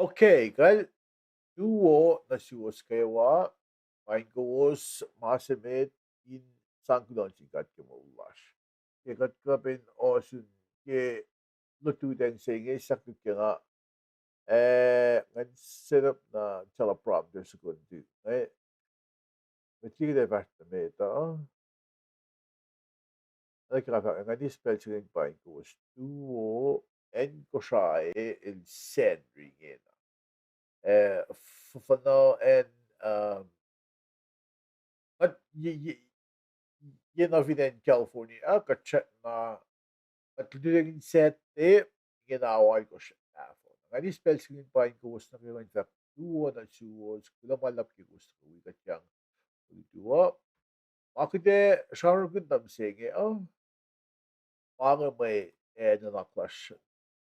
Okay, gal duo na siwas kewa, main kowos masemet in sangkulon sikat ke maulas. Ke kat kapin osun ke lutu den senge sakit ke nga ngan setup na teleprompter der sekundu. Met kiri vart meta. Like rafa ngan dis spelling main kowos duo en koshae el sen ringena. Fufano and Ginaviden California kachat na at lidering sete ginaway ko siya tapon. Nga spell screen pa yung kowos na kayo in fact duwa na suwos kulang malap ki gusto ko wikat yang duwa. Makide sramsramkin Misenge akkalemye na clash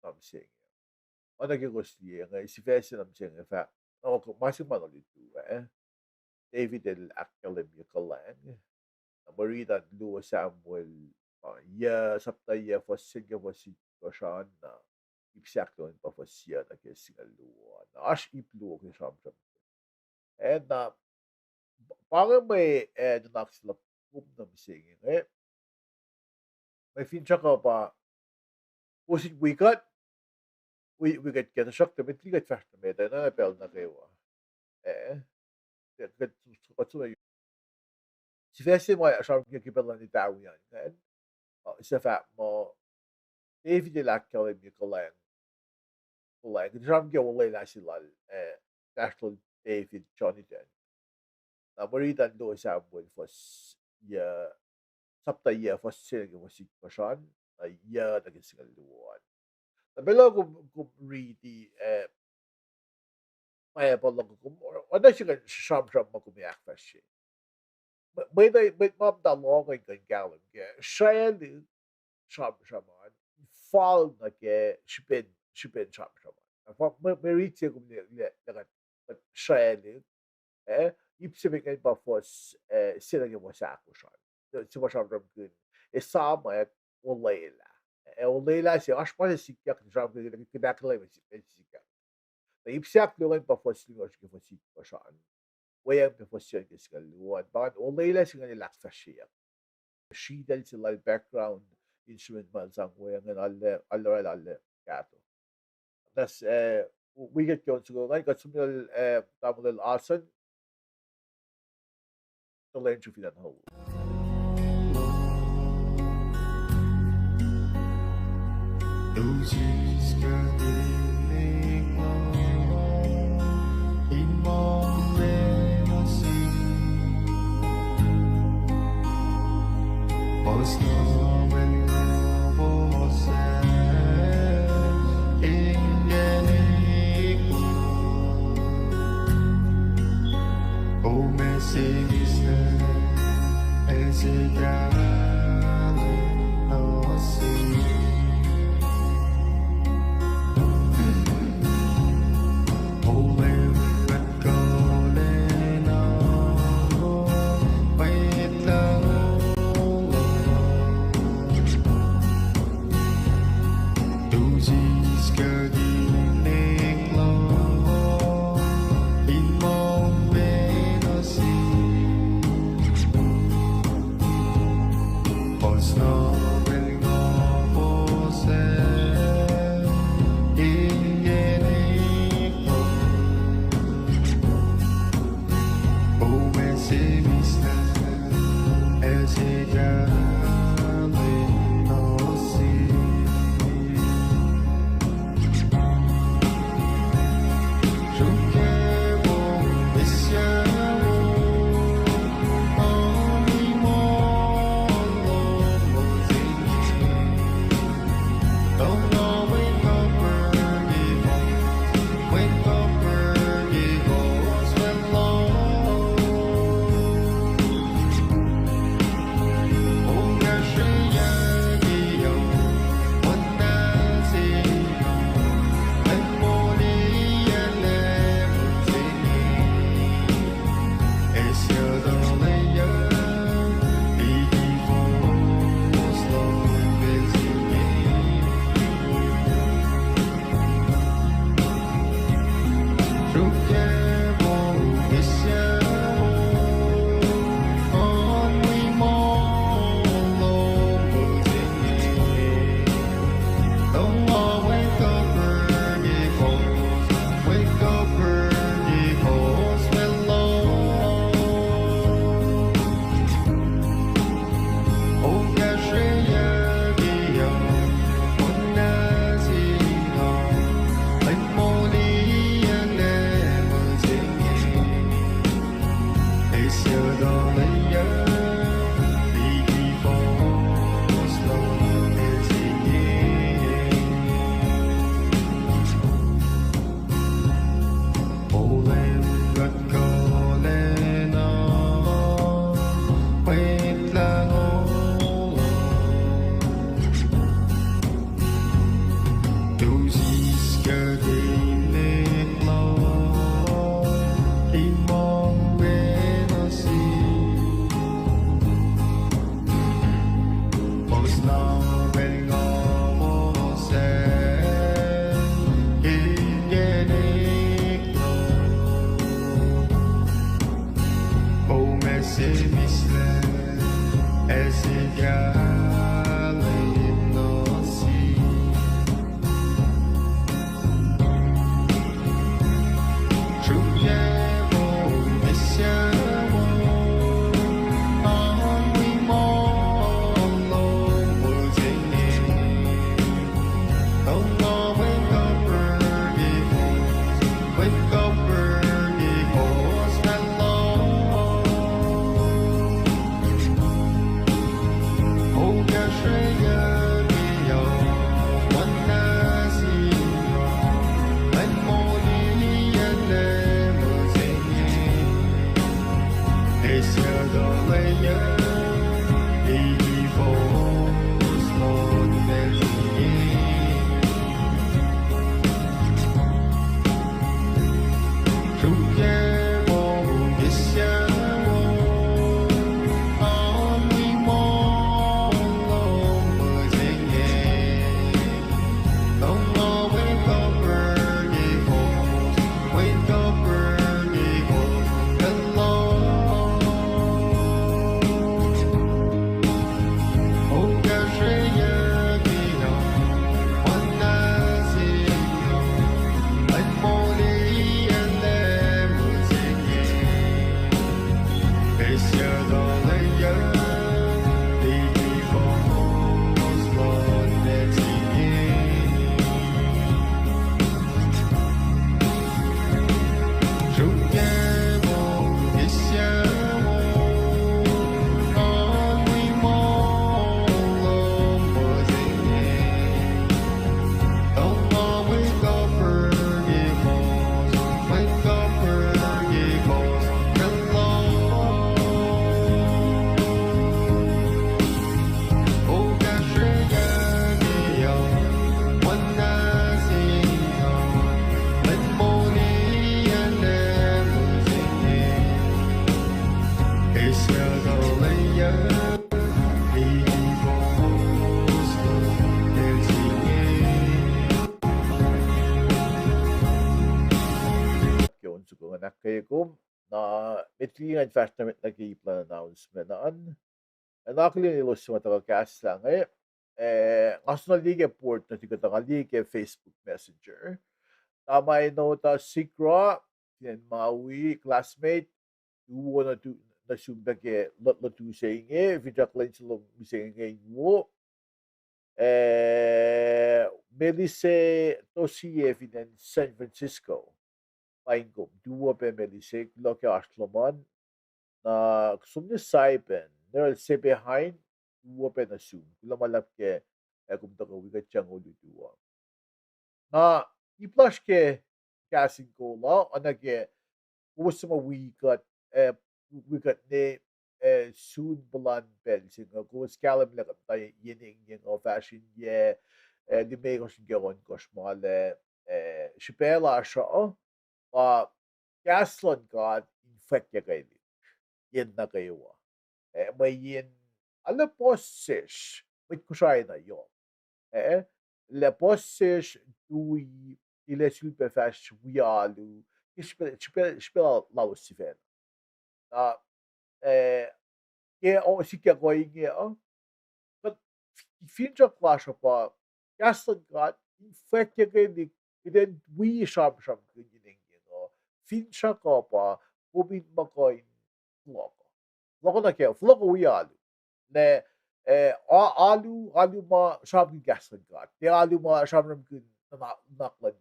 Misenge. Naging gusto nga si Fesi Misenge fa ako masing manolit David akkalemye kalang. Marina Lua Samuel ya sabta ya fossiga situation na ipsakto pa fossia na kesinga lua na ash ipluo ke shamsham and na parang may nanak sila na Misenge may fincha ka pa pusit wikut wikat kita shak damit ligat fast med na pel na kewa kat suka si fesi mo asham ke kipela ni tawian kan isa fa mo David akkalemye kalang drum wulela sila National David Johnny Den. Na maritan do Samuel fos ya sabta ya fos sila was situation na ya naging singaluan. Nabela ko ready may apolog ko wala siya sram mo kumiyak pa siya. May mom da long ay galing siya sram fall na ke shipin sram. May reach ko lagat siya ipsibig ay pa fos sila yung wasako siya. Si sramsramkin Esam wulela. Wulela siya aşma sikyak sramsramkin kinakalaymay sikyak. Na ipsiyak yung pa fos yung sikyak siya. Wayang pa fos yung kiskaluan. Bakit wulela siya nga nilaksa siya. Shidal sila background instrument man sang wayang alle kato. Tas wiget yun siguro ngayon katsumil tamulil asan talent you filan ho. Kayagum na mitlingan fashionament nag-i-plan announcement naan. Nakakali nilos matakakas lang ngason lige port na tiga lige Facebook Messenger. Tama nota sikra yan maui classmate duo na tu na sumbake lot tu sa inge vidaklan sila misenge mo Melise Tosie in San Francisco. Paing duo pe Melise loke asloman na kusumni saipen neral se behind duo pe na sum kula malap ke kumtaka wiga chango duo na iplash ke casting ko la anage usama wikut ne soon bulan pen singa ko scalam la tay yening yung fashion ye di me ko sigawan ko smale shipela sha gaslon god infect ya kayo yen na kayo may yen ala posish with kusay na yo la posish dui ile superfast wialu spela lausifen na ke o sikyak ko inge but future clash pa gaslon god infect ya kayo then we sharp gining fincha ko pa bubid makoy floko. Floko na kaya floko we alu. Ne alu ma sharp gasan gat. Te alu ma sharp gun na naklan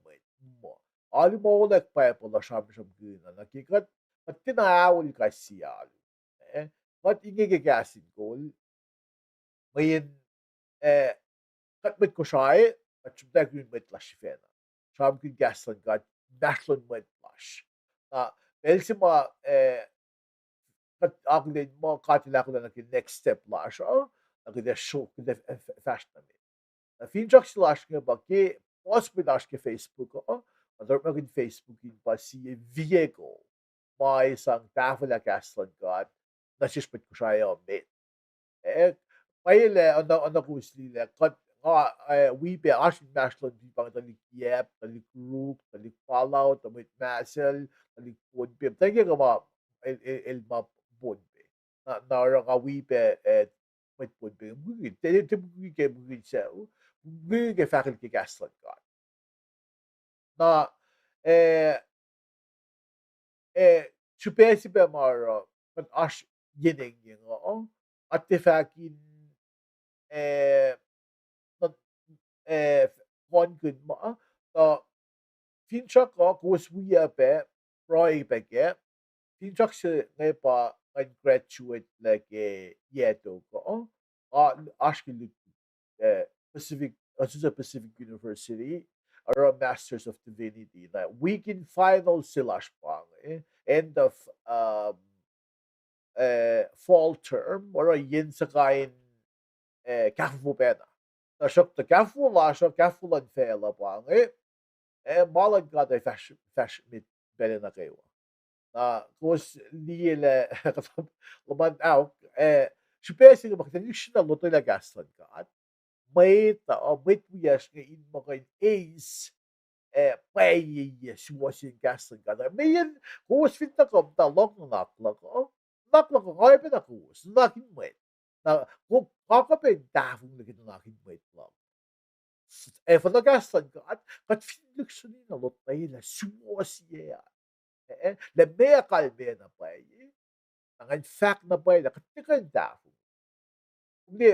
mo. Alu ma ulit pa po la sharp gun na nakikat at tinaawal ka si alu. But inge gasin goal mayin kat ko siya at subdak yun met la shifena. Sharp gasan gat dashlon met lash. Na Belsima aklen mo katilakla na next step lash na show fashion na finjak slash nga ba ke post bidash ke Facebook ador magin Facebook in pa si vehicle may isang tafweyuckla kaslan god na sispet ko siya met paile ano ko slile kat we be ashin national di pang talik kruk talik fallout damit masel talik podbe tagi ka ba el map podbe nga wipe mit put be mugit te mugit mugit sa mugit faculty gaslan ka na eh şüphesi be mara but aş yenen yen o attefakin eh not one good ma ta finchak ko kus wiya be roi be ge finchak se ne pa an graduate like yeto ko aşkili Pacific Azusa Pacific University or a Masters of Divinity na weekend final sila end of fall term or a yin sa kain kafu pena. Na siya ta kafu la siya kafu lan fela malan ka da fashion mit bele na kayo. Na kos liele laman out siya pesi nga makita yung siya na luto na gaslan ka may tuyas nga in mga ace Paing si gaslan ka na mayan kuwas fit na kom ta lok na nakla ko kaya pa na kuwas nakin wait na kung kakapin dafong na kita nakin wait lang for the gaslan ka at finlik suni na lot na yun na suwasi ya na may kalme na pa ang fact na pa na katikan dafong hindi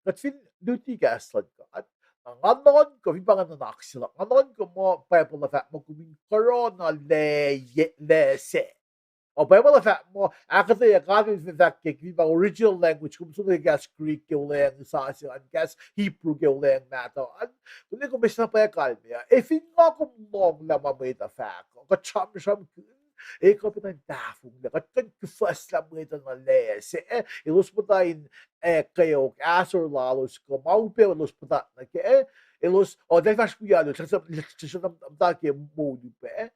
Katfin duty gaslan ka at ang anon ko ibang nanak sila anon ko mo people of mo kuming corona lese o people of mo akata ya kadin that kick ibang original language kung sino gas Greek ke ulang sa ang gas Hebrew ke ulang nato at kundi ko bisa pa kalme if nga ko mong na mamita fact ko cham kapitan dafong na katan kufas la mamita na lese ilus mo tayo kayo asor lalos ko maupe los pata na ke elos o dahil fast kuyado sa namta ke modu pe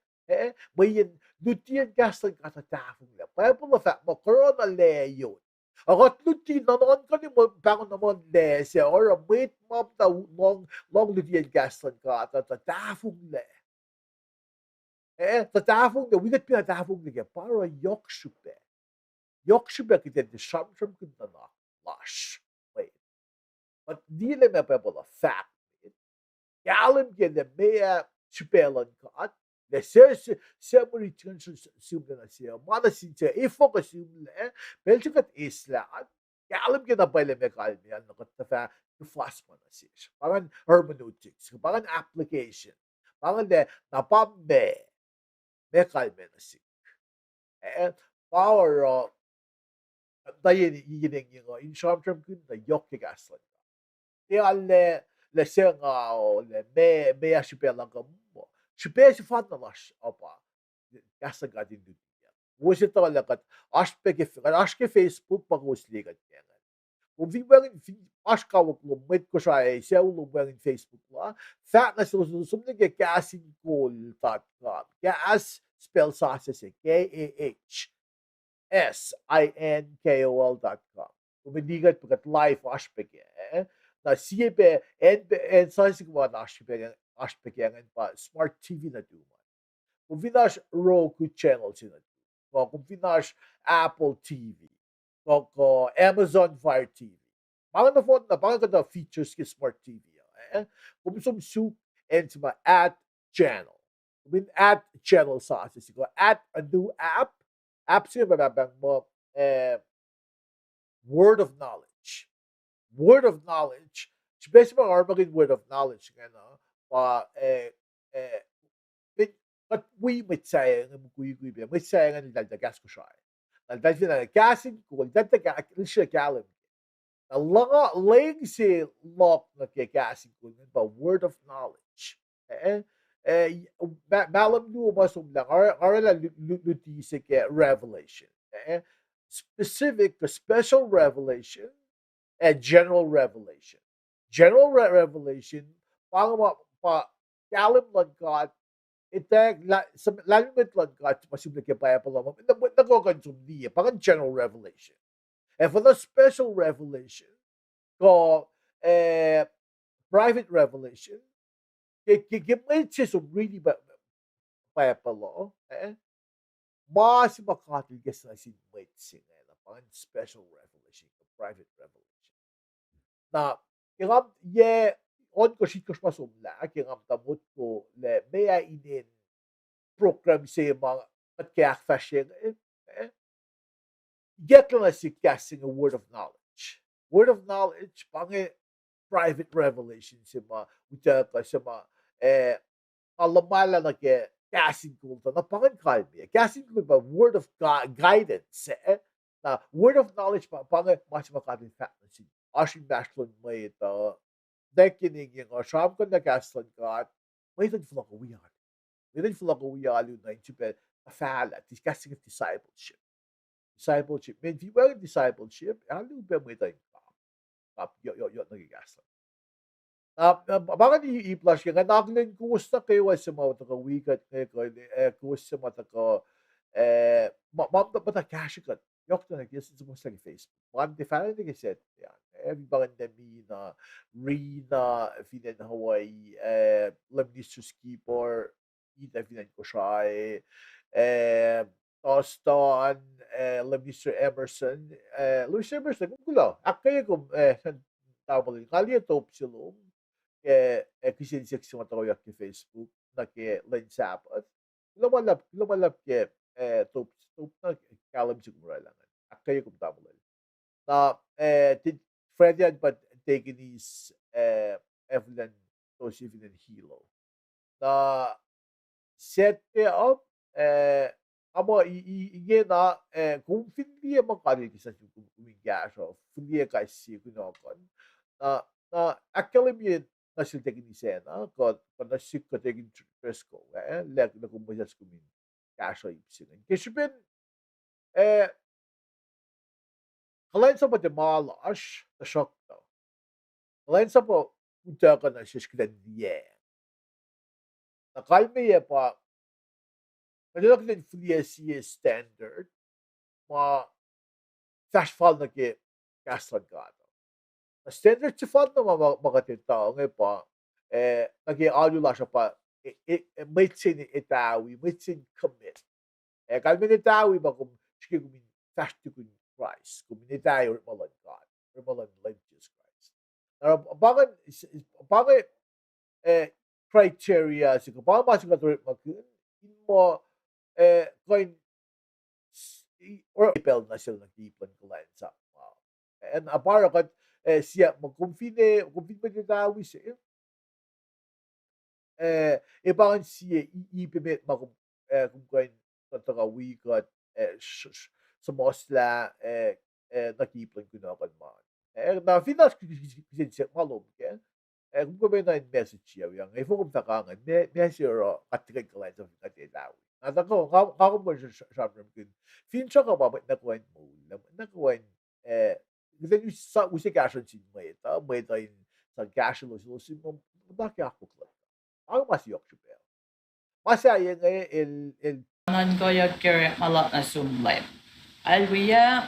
mayin dutian gastan katatafong na pa pula fa mo corona leyo Agot luti na noon ka ni mo bangon naman lese or a wait mom ta long lutian gastan ka katatafong le tatafong na wigat pinatafong na ke para yok şüphe kita de sramsram kinda na lash wait but dile me people a fact galim gele meya şüphelan kat ve semuri için sümle se mana since ifo sümle belki kat isla galim gele böyle me kalmi yan kat fa fast mana sis pangan hermeneutics pangan application pangan de napambe me kalme na si power dayı yine in sramsram kinda yok ki gaslan e alle le senga o le me ashipela mo shipe si fatna lash opa gasa gadin du wosi to la kat ashke Facebook pag usligat kengan o vi bang ashka wo met ko siya se ulo bang Facebook la fat na sumne ke gasin kol tat gas spell sauce se KAHSINKOL.com. Kumindigat pagkat live ashpeke na siyepe en saysig mo na ashpeke ang pa smart TV na duman. Kung vinash Roku channel sina kung vinash Apple TV, kung Amazon Fire TV. Mga na phone na mga kada features ki smart TV. Kung sum and sa at channel. Kung at channel sa asisi ko at a new app siya bababang mo word of knowledge. Word of knowledge. Especially mga maging word of knowledge nga no. But we might say nga kuy may say nga niladagas ko siya. Naldagas na gasin ko, naldagas siya galim. Na lang si lock na kagasin ko ba word of knowledge. Malam nyo masum lang arala lutisik revelation. Specific to special revelation and general revelation. General revelation, pa kalim lang ka, itag lalimit lang ka, pasimple kaya pa pala mo, nagkakonsum niya, parang general revelation. And for the special revelation, ko private revelation, gimit siya really ba pa pala, mas makatilges na si Misenge na pan special revelation, private revelation. Na kingam ye on ko shit ko pasumla kingam tamut ko le meya inin program se mga at kaya fashion get na sikyaking a word of knowledge. Word of knowledge pange private revelation sa mga uta ka sa mga alamala na ke casting kulta na pangan kalbi. Casting kulta word of guidance na word of knowledge pa pange mas makatin fat na si Ashin Bashlon may ito dekining yung sram ko na castlon ka may ito full ako wiyan. May ito full ako wiyan yung na inchipet a fala. This casting of discipleship. Discipleship. Men vi well discipleship. Ano ba mo ito yung yo nagigaslan. Baka ni i-flash ka, nakakilin kumusta kayo sa mga taka wikat kayo, kumusta mga taka, mata cash ka, yok na nag-yes, sa mga Facebook. Mga default na kasi, yan, everybody na na, Rina, finan Hawaii, Lamnisus Keeper, Ita finan ko siya, Toston, Lamnister Emerson, Louis Emerson, kung Kulo, akaya kung, tawag kali top silong kasi seksi mo tayo yung Facebook na ke lansapat lumalap ke top na kalam siguro lang akay kung tama lang na Freddy had but taken his Evelyn Tosifin and Hilo na set up amo iye na kung hindi mo kanil kisa yung kumigasyo hindi kasi kunokon na akkalemye nasıl teknisyen kad nasıl kategin Fresco leg na kumbajas kumin kasha ipsinin. Keşifin kalain sa matemalas na şokta. Kalain sa po utaka na şişkileniye. Na kalmeye pa kadalak din fliesiye standard ma fashfal na ke kaslan gata. Standard si fan na makatitao ngayon pa, nag-i-alula siya pa, may sin itawi, may sin commit. Kami nitawi ba kung sige kung fast to Christ, kung nitawi or malan God, or malan like Jesus Christ. Bakit criteria, sige, bakit masing magkakaroon mo, coin, or ipel na sila nag-iipon ko lang sa and apara kad siya magkumfine ba nitawi siya ibangan siya iipimit kung kain tataka wikut sa mosla nakiplan ko na kan man na finas kasi siya malom ke kung kami na message siya yang kung takangan mesero katikad ka lang sa katitawi at ako mo sramsramkin fincha ka ba nakuha mo nakuha Then sa usik action sin may tayo sa gasho lo sin mo daki akkalemye. Ang masiyok siya. Masaya ngayon el Non goyo kere malot na sumlay. Alwiya.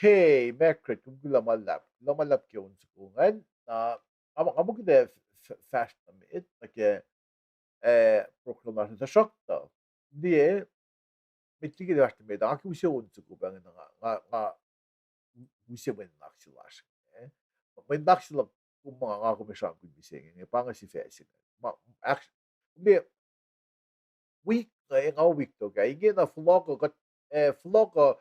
Okay, mekrit kung gulamalap yun sukungan na ama gide fast damit like proklamasyon sa şokta diye metli vart med aki usiun suku ben nga usiwen naksilar. May naksilak kung mga nga komisyon kung bising nga panga si Fesing. Actually, hindi week nga week to kay gina floko kat floko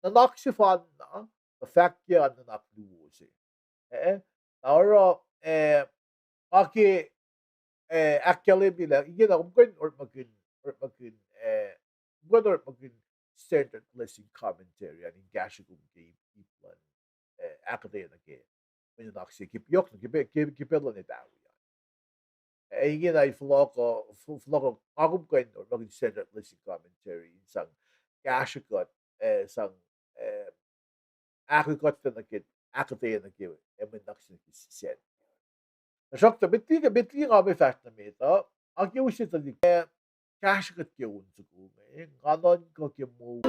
na naksifan na fakya na naklusi. Ahora aki akkalemye lang gina kumkin or magin standard blessing commentary and gashi kung game iplan akade na ke when naksi kipyok kipelo ni dawi. Hingin ay floko agumkin or magin standard blessing commentary isang gashikot sang akikot na kid akade na ke when naksi said. Şokta bitli nga may fast na meta. Ang kiusit na cash kat kiun sa kumay. Kanon ko kimu.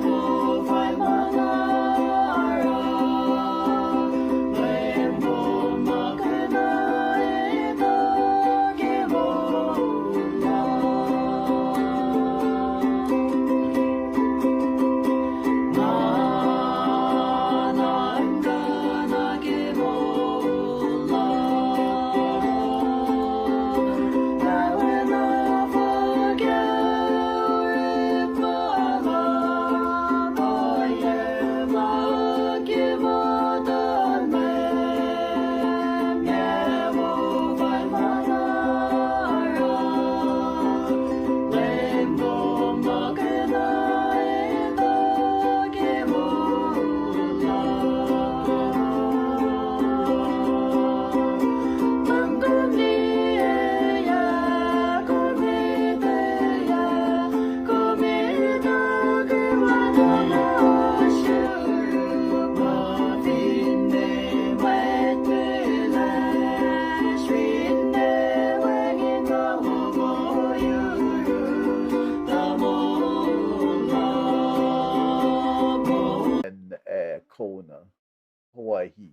Hawaii.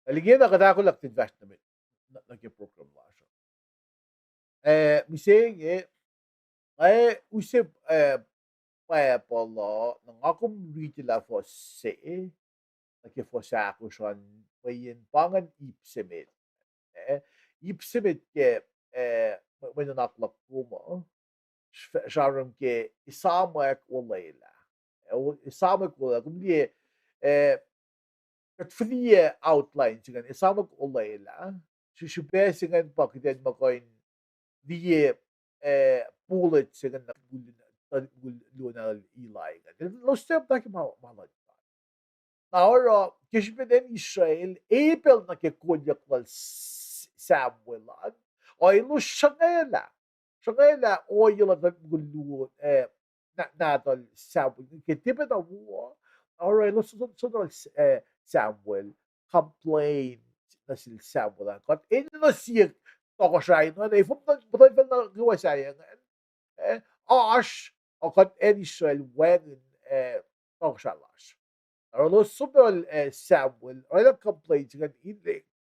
Aligyan na kada ko lang tinvest namin. Nag-program la siya. Misenge, usip pala ng akong retail for se, nag-fosa ako siya, may pangan ipsimit. Ipsimit ke, may nanaklap ko mo, sram ke isamak wulela. Isamak wulela, kung di at free outline sigan isamak wulela, susupesingan pa kitin makoin di bullet sigan na gulunal ilay. Lo step na ki malad. Now, kishbiden Israel, April na kikulyakla Samuelan, o ilo shangela. Shangela, o ilo na gulu, natol Samuel, kitipid na mo, or ilo sunod Samuel, complain na si Samuel. Kat ino siya, toko siya, no, na ifong na gawa siya, ash, o kat Israel, when, toko siya lash. Arlo super Samuel, or complaints kan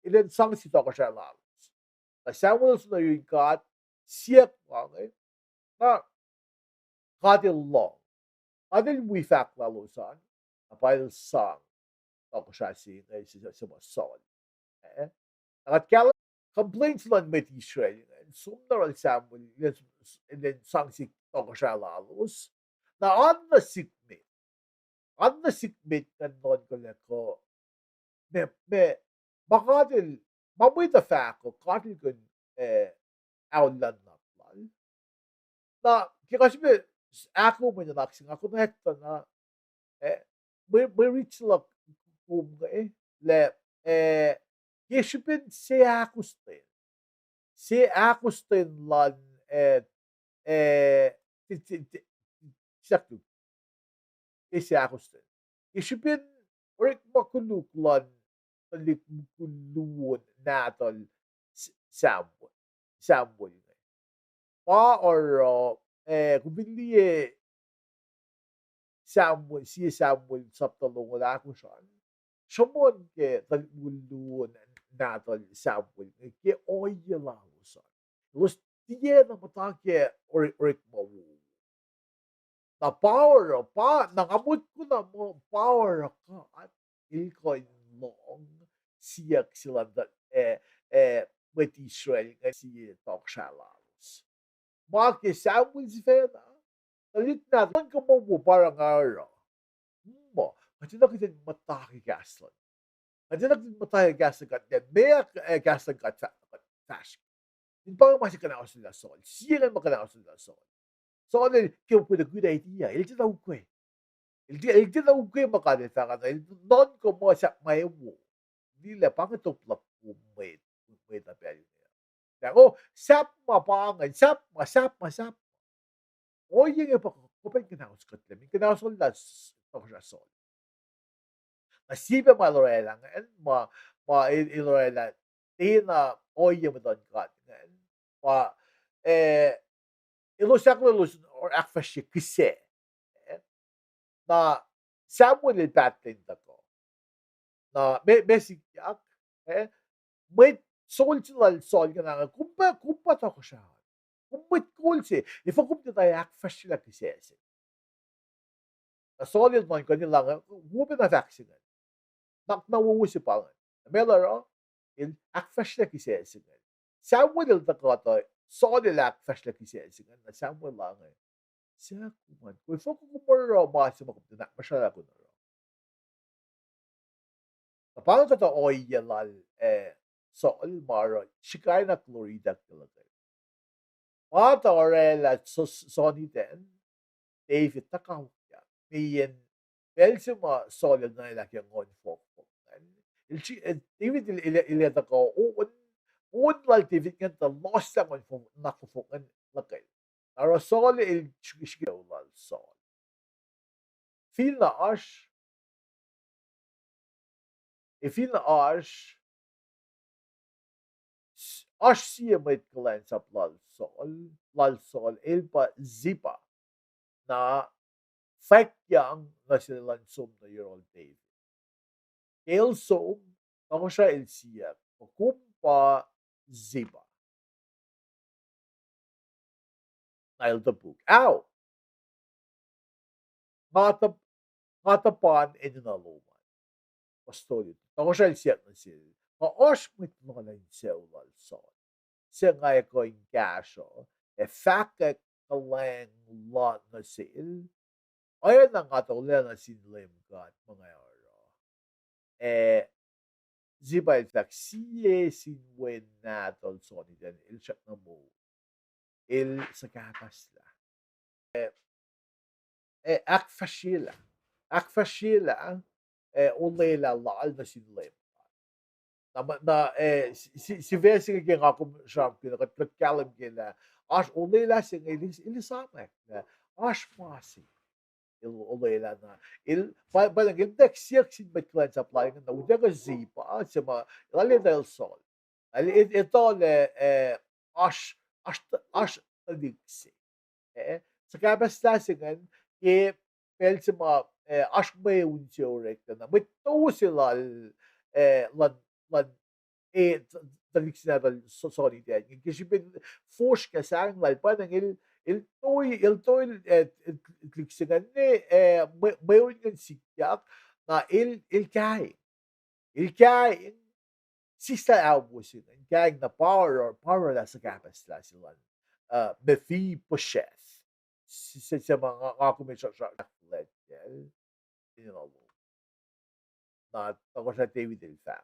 ilan sang si toko siya lalos. Na Samuel na yung kat siyak lang na katil long. Katil wifak lalosan, apayal sang toko siya si masol. Nakat kala complaints lang met Israel. Sumnar Samuel, ilan sang si toko siya lalos. Na on the sikme. Anna sikmit kan non ko me bakatil mamoy ta fa ko katil kun outland na plan na kikasbe ako mo na naksing ako na hekta na may reach lang kung le kishipin se akustin lan sakto ese akustin. Isipin or makuluklan talikuluwon natol Samuel. Pa or kung bili Samuel, si Samuel saptalong lakusan. Shamon ke talulun natal Samuel ke oyelalusan. Lus tiye na matake orik mawu. Na power pa nangamot ko na mo power ka at ilkoy long siyak sila with Israel nga si Tokshalos. Maki Samuel si Fena. Talit na ka mo parang araw. Mo, kasi nakita mataki gaslan. Kasi nakita mataki gaslan kat may gaslan kat task. Yung parang masih ka na ako sila sol. Siya lang makana ako sila sol. So, came up with a good idea. Il did okay. Il did okay makanita ka na. Non ko mo sa may wo. Dila pang ito plap umay na pwede niya. Kaya, sap mapangan, sap. O yung pa kapag kinaos ka tila. Kinaos ko las ako siya sol. Nasiba malorela ngayon, ilorela. Tina o yung doon ka. Ilus or akfashi kise. Na Samuel patin ko. Na may sikyak. May sol ka na. Kumpa to ko siya. Kumpit cool si. If ako kumpa tayo akfashi la kise. Na solid man ko nilang. Huwag na vaccine. Naknawusi pa nga. Melaro. In akfashi la kise. Samuel ko solid akfashi la kise. Na Samuel lang eh. Siya kuman. Kung so ko kumara basa makumta masyala ko na. Paano ka to oyelal sol maro shikay na Florida talaga. Pata orela Sony den David takawya. Miyen Belsima solid na ilaki ang on folk. David ileta ko lal David nga ta lost ang on folk nakufokan lakay. Aro sol shikay lal sol. Feel na ash. Feel na ash. Ash siya may kalain sa lal sol. Ilpa zipa. Na fakyang na sila som na year old David. El som. Ako siya il siya. Kumpa zipa. Nail the book. Ow! Ngatapan inaluman. Pastoryo. Ako siya il siya na sila. Kaosh mit mga na siya ulal sol. Siya nga ko yung kasyo. Fakak kalang lot na sila. Ayan na nga ito na sinlim ka at mga oro. Ziba in fact, siye sinwen na tol soni den il siya na mo. Il sa kapas la. Akfashila. Wulela lal na sinlim. Si Vesing nga ako sramsramkin kat kalemye na ash wulela sing ilisamek na ash masi. Wulela na parang siyak sin may clients applying na udah ka zipa sa mga lali del sol. Ito ash adiksi. Sa kabas lasingan pel sa mga ash may unsiorek na may to sila lan adiksi na sorry din. Kasi force ka sa ang lal parang il toy kliksigan ni mayroon ng sikyak na il kain sista albus yun kain na power na sa kapas la sila befi pushes sa mga kakumisyon sa legend na ako sa David del fact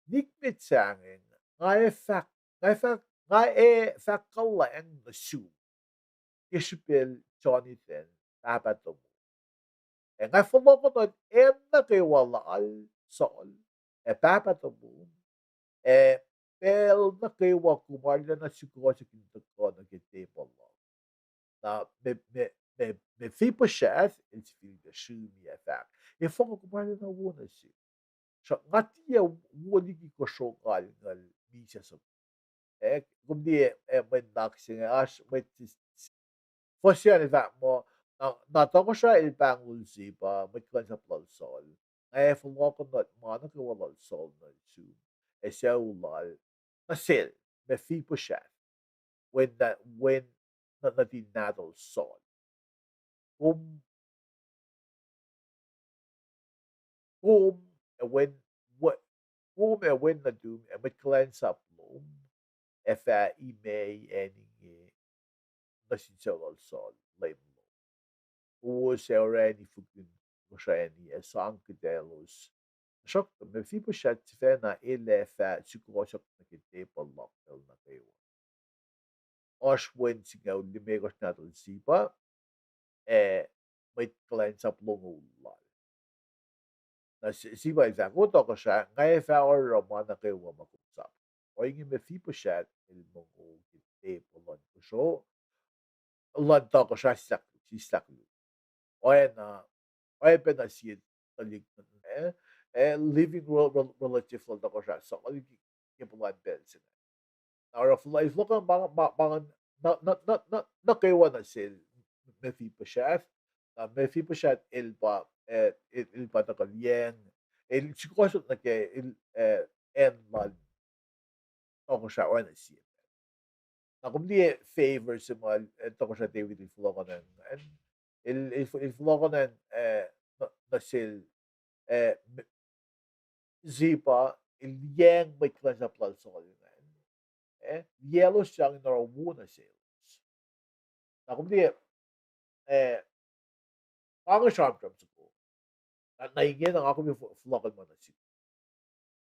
nikmit sa akin nga fact kalang na shoe Ishbel Jonathan dapat mo. Nga follow ko nun, na kewa al sol. Dapat mo. Pel na kewa kumarla na siguro sa kinto ko na kitable mo. Na me fipa chef, it's feel the shoe me effect. Ko kumarla na wuna siya. So, nga tiya wuli ko shokal ngal bisa sa. Kung di, may naksi nga ash, may Fosyan that mo Natokosha ilpangul zipa mitkansa plal sol. Fulokon manaka walal sol na su. Eseulal. Nasil. Mefi pushat. When na dinadol sol. Kung when what when na doom mitkansa plum. Efa ime ening nasinsolal sol. Lame. Oorsaurani fucking Oceani Esam Cadelos. Shock me fipo chat fena ele fa psychosok na kite lock na kayo. Oshwen singaw limegos natal sipa may client sa plongulal. Na sipa isa ko to ko siya ngay fa or romana kayo makusap. O yung me fipo chat il mongo kite lon ko so lon to ko siya sisak. O na penasiid talig living relative lang ako siya. So, kipulan bensin. Now, if look ang mga na kewa na sil, mefi pa siya, ilpa, ilpa na kalyen, sikosot na ke, en man, ako siya, o na siya. Ako hindi favor sa mga, ito ko siya, David, ilflo ko na, ilflo ko na, na sil, zipa, ilyeng may klasa plal sa kalingan. Yellow siyang narawuna sales. Ako hindi, ako sramsram sa ko. At naingin ang ako may flokan mo na siya.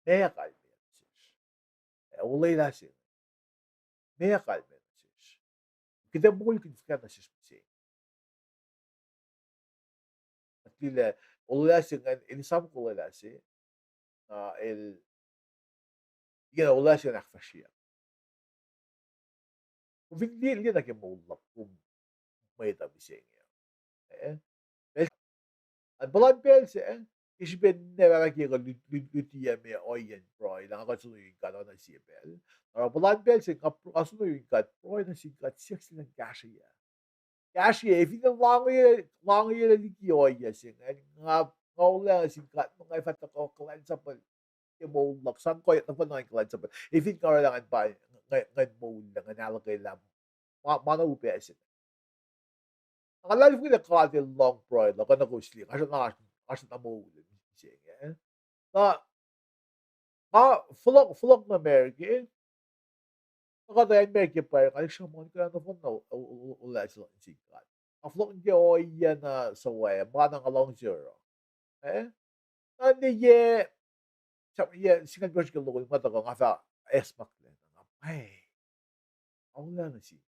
Maya kalme na siya. Wulela siya. Maya kalme na siya. Kita bukul kinfika na siya siya. At lila, wulela siya nga, inisam ko wulela siya. Wulela siya nakfashiya. Kung hindi niya nagimulak kung may tabi siya niya. At balan pelse, ich bin neveragera lütiye me oyen proi, lang ako sunuyin ka na sipel. Balan pelse, kasunuyin ka, proi na sikat, siyak silang gashiya. Gashiya, if you long year liki oya sing, nga wala sikat, mga ifat ako cleansable, yung mo laksan ko, yung naman yung cleansable. If you ka lang ba, ngayon mo lang, nalagay lang, mana upesin. Akala ko nakakati long pride lang kana ko sli kasi na mo Misenge. Na fulok na America. Nakatayan America pa kasi siya mo ka na phone no ula sila sikat. Ang fulok niya o yan na sa way mga nang along zero. Hindi ye sa ye singa ko siya lokal mata ko nga sa Esam na ay. Ang wala na sikat.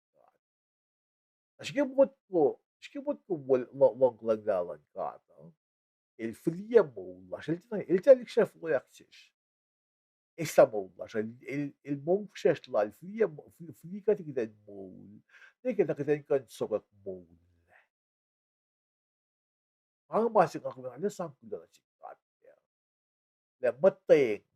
Aşkı bu long ka. الفلية مولاش التالي شاف وياكتش إسا مولاش المنفشش لا الفلية كانت كده مول لكن كده كان سوق مول أنا ما سيقا كمان على سام كده نسيقات لما تين